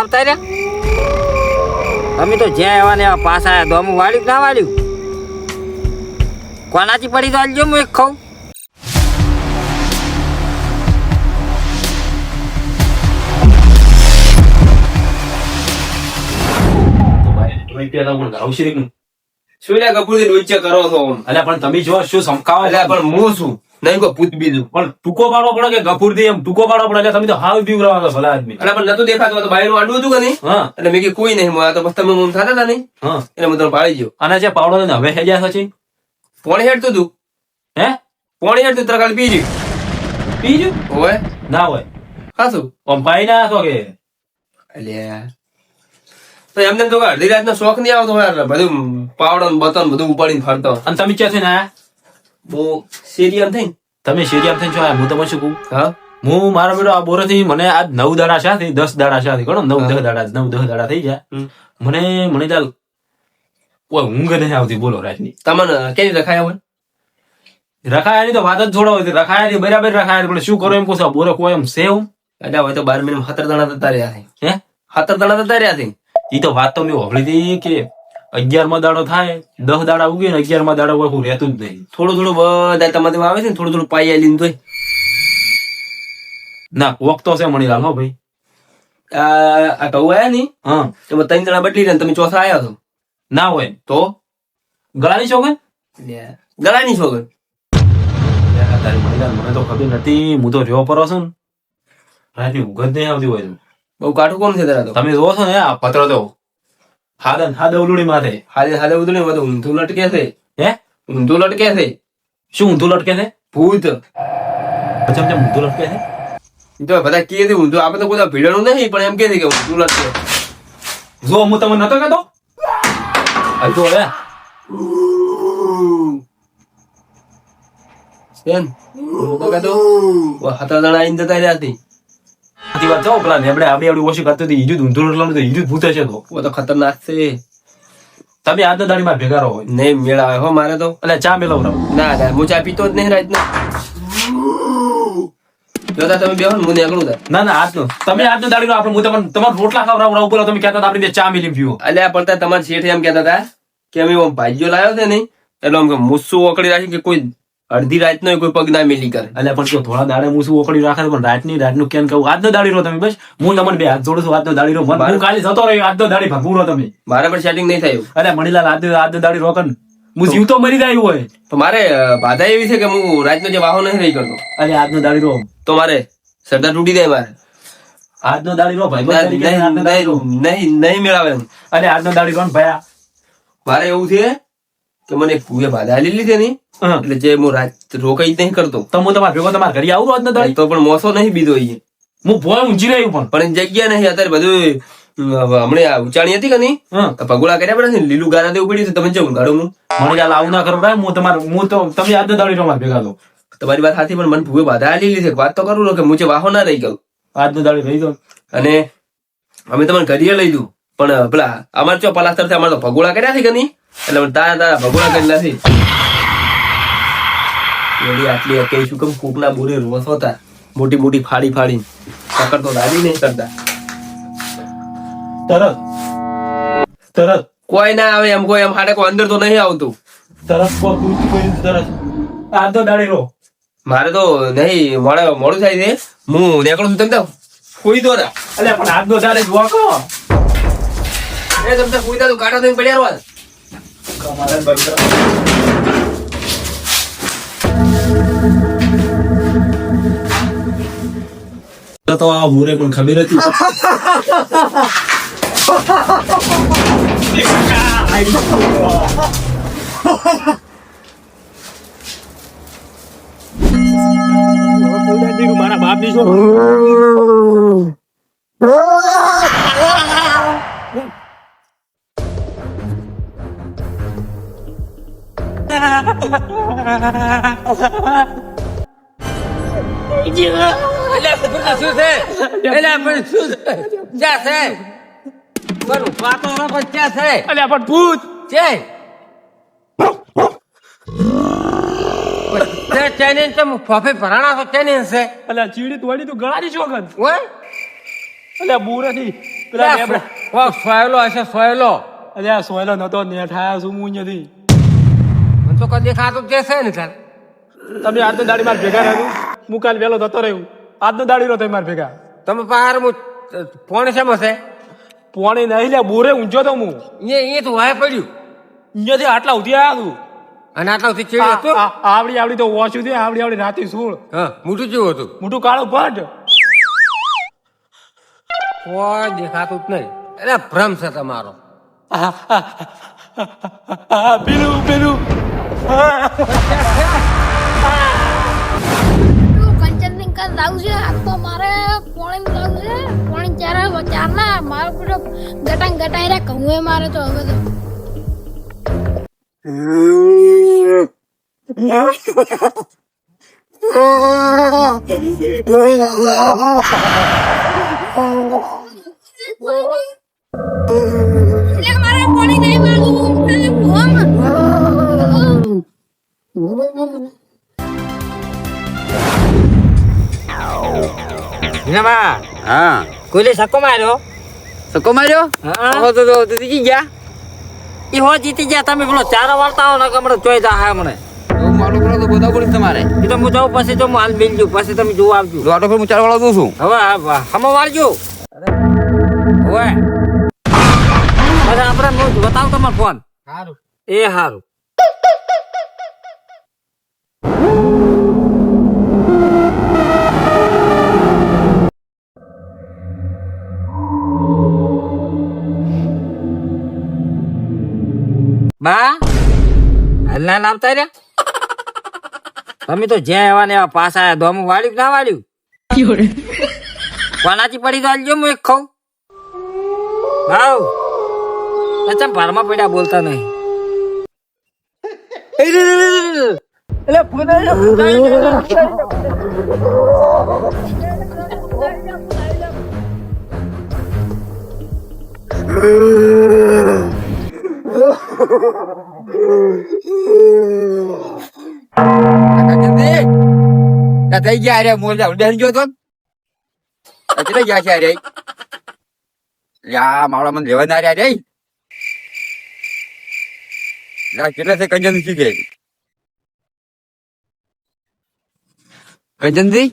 આવતા રહ્યા અમે તો જ્યાં એવા ને એવા પાસ આવ્યા દોમું વાળ્યું ના વાળ્યું કોનાથી પડી તો આલજો હું એક ખાઉં તમે જો શું સમકાવો પણ હું છું નહીં કોઈ પૂત બીજું પણ ટૂંકો પાડવો પડે કે ગફુર થી એમ ટૂંકો પાડવો પડે એટલે તમે તો હાવ બીવરાવો છો ભલા આદમી. એટલે પણ નતું દેખાતું બાયરું આડું હતું કે નહીં હા એટલે મેં કીધું કોઈ નહીં આ તો બસ તમે થતા હતા નહીં હા એટલે હું તમને પાડી ગયો અને જે પાવડો ને હવે હેજ્યા પછી પોણી હેડતું તું હે પોણી હેડતું તરકાલ પીજી બીજું હોય ના હોય ખાસું આમ પાઈ ના હતો કે અલ્યા તો એમને તો અડધી રાતનો શોખ નહીં આવતો યાર બધું પાવડો ને બતન બધું ઉપાડીને ફરતો અને તમે ક્યાંથી ના આયા? બહુ સિરિયમ થઈ તમે શેરિયામ થઈને છો આયા? હું તમને શું કહું હા હું મારા બેટો આ બોરેથી મને આજ 9 દાડા શાથી 10 દાડા શાથી ગણો 9-10 દાડા થઈ ગયા મને ચાલ કોઈ ઊંઘ નહીં આવતી બોલો રાતની તમને કેવી રખાયા હોય રખાયાની તો વાત જ છોડો હોય રખાયાની બરાબર રખાયા પણ શું કરો એમ કહો છો બોરે કોઈ એમ છે હું એટલે હવે તો 12 મહિના 17 દાડા થતા રહ્યા છે હે 17 દાડા થતા રહ્યા છે ઈ તો વાત તો મેં હોભળી હતી કે 11માં દાડો થાય 10 દાડા ઉગે ને 11માં દાડો કોઈ રહેતું જ નહીં થોડું બધા તમારે આવે છે ને થોડું પાઈ આલીને તોય ના કોક તો છે મણીલાલ હો ભાઈ આ કહું આયા નહીં હા તમે 3 જણા બદલી રહ્યા ને તમે ચોથા આયા છો ના હોય તો ગળાની શોખન ગળાની છોકર તારી મણીલાલ મને તો ખબર નથી હું તો રહ્યો પરો છું ને રાતની ઊંઘ જ નહીં આવતી હોય બહુ કાઠું કોણ છે તારા તો તમે જોવો છો ને આ પત્ર તો હાદ ઉલુડી માથે હાલે બધું નહીં બધું ઊંધું લટકે છે હે ઊંધું લટકે છે શું ઊંધું લટકે છે ભૂત પછી એમ ઊંધું લટકે છે ઈ તો બધા કે છે ઊંધું આપણે તો કોઈ ભીડનું નહીં પણ એમ કે છે કે ઊંધું લટકે જો હું તમને નતો કહેતો આ તો હવે સેન હું તો કહેતો હાથા જણા આઈને જતા રહ્યા હતી આથી વાત જાઓ પેલા નેબડે આવડી ઓછી કરતી હતી ઈજુદ ઊંધું લટવાનું તો ઈજુદ ભૂત છે તો ઓ તો ખતરનાક છે તમે આજના દાડીમાં ભેગા રહો નહીં મેળ આવે હો મારે તો એટલે ચા મેળવરાવો ના ના હું ચા પીતો જ નહીં રાતના જોતા તમે બેહો ને હું નીકળું તા ના આજનો તમે આજનો દાડીનો આપણે હું તમને તમારા રોટલા ખવડાવરાવ બોલો તમે કહેતા હતા આપણે બે ચા મિલી પીવો અલ્યા પડતા તમારા શેઠ એમ કહેતા હતા કે અમે ભાઈઓ લાવ્યો છે ને એટલે આમ કે મુસ્સું ઓકળી રાખી કે કોઈ અડધી રાત નો કોઈ પગ ના મેલી કરે એટલે પણ જો થોડા દાડે હું શું ઓકળી રાખે પણ રાતનું કેમ કહું આજનો દાડી રહો તમે બસ હું તમને બે હાથ જોડું છું આજનો દાડી રહો હું કાલે જતો રહ્યો આજનો દાડી ભગવું રહો તમે મારે પણ સેટિંગ નહીં થયું અરે મણીલાલ આજનો દાડી રોકન હું જીવતો મરી જાય હોય તો મારે બાધા એવી છે કે હું રાતનો જે વાહો નહીં રહી કરતો અરે આજનો દાડી રહો તો મારે સરદાર તૂટી જાય મારે આજનો દાડી રહો ભાઈ નહીં મેળાવે એમ. અરે આજનો દાડી રહો ને ભયા મારે એવું છે કે મને ભૂએ બાધા લીધી છે ને એટલે જે હું રાત રોકાઈ જ નહીં કરતો તો હું તમારા ભેગો તમારા ઘરે આવું આજનો દાડી તો પણ મોસો નહીં બીધો અહીંયા હું ભોય ઊંચી રહ્યું પણ જગ્યા નહીં અત્યારે બધું હમણે આ ઉચાણી હતી કે નહીં તો ભગોળા કર્યા પડે ને લીલું ગારા દેવું પડ્યું તમે જેવું ગાડો હું મને ચાલ આવું ના કરો ભાઈ હું તો તમે આજનો દાડી રહો મારા ભેગા તો તમારી વાત સાચી પણ મને ભૂએ બાધા લીધી છે વાત તો કરું કે મુજે વાહો ના રહી ગયો આજનો દાડી રહી ગયો અને અમે તમને ઘડીએ લઈ દઉં પણ પેલા અમારે ચો પલાસ્તર થી અમારે તો ભગોળા કર્યા છે કે નહીં એટલે તારા ભગોળા કરેલા છે આટલી કઈ શું કેમ કોકના બોરે રોસ હતા મોટી મોટી ફાડી ફાડી પકડતો દાદી નહીં કરતા તરત કોઈ ના આવે એમ કોઈ એમ હાડે કોઈ અંદર તો નહીં આવતું તરત આજનો દાડી રહો મારે તો નહીં મોડું થાય છે હું નીકળું છું તમે ફૂઈ દો ના અલ્યા પણ આજનો દાડી જોવા કહો એ તમે ફૂઈ દો કાઢો થઈને પડ્યા રહો તો આ મુરે પણ ખબર હતી મારા બાપ ની શું ફોફે ભરાણા છે ચીડી તોડી તું ગળાની શોખન અલ્યા બુરેથી પેલા લેબડા. સોયલો હશે સોયલો અલ્યા સોયલો નતો નેઠાયા છું હું અહીંયાથી. મને તો કદી દેખાતું જ છે ને તાર તમે આજનો દાડી માર ભેગા રહ્યું હું કાલ વહેલો થતો રહ્યું આજનો દાડી રહ્યો તમે માર ભેગા તમે પાર ફોન શેમાં છે પોણી નહીં લે બોરે ઊંચો તો હું એ તો વાય પડ્યું અહીંયાથી આટલા ઉધી આવ્યા તું અને આટલા સુધી ચેડ્યું હતું આવડી તો ઓછું છે આવડી રાતી સૂળ હા મોટું જેવું હતું મોટું કાળું પટ કોઈ દેખાતું જ નહીં એટલે ભ્રમ છે તમારો પેલું કંચનસિંહ કાલ લાવું છે આ તો મારે પોણી લાવું છે પોણી ચાર ના મારો પેલો ગટાઈ રહ્યા કહું એ મારે તો હવે તો એટલે મારે પોણી નહીં હિનાબા હા કોઈને સક્કો માર્યો સકો માર્યો હા તો જીતી ગયા એ હો જીતી ગયા તમે પેલો ચારો વાળતા હો ને હમણાં જોઈ જા હા મને મારો પેલો તો બધા પડી તમારે એ તો હું જાઉં પછી તો હું હાલ મિલ જઉં પછી તમે જોવા આવજો તો આટો પર હું ચાર વાળા દઉં છું હવે હમો વાળજો હવે આપણે હું બતાવું તમારો ફોન સારું એ સારું બા હાલના લાવતા રહ્યા તમે તો જ્યાં એવા ને એવા પાછા દોમું વાળ્યું ના વાળ્યું કોનાથી પડી તો હાલજો હું એક ખાઉં ભાવ અચ્છા ભારમાં પડ્યા બોલતા નહીં થઈ ગયા રે મોર બેસી ગયો તો એટલે ગયા છે રે યા માવડા મને લેવા ના રહ્યા રે લા કેટલા છે કંજન શીખે કંજનજી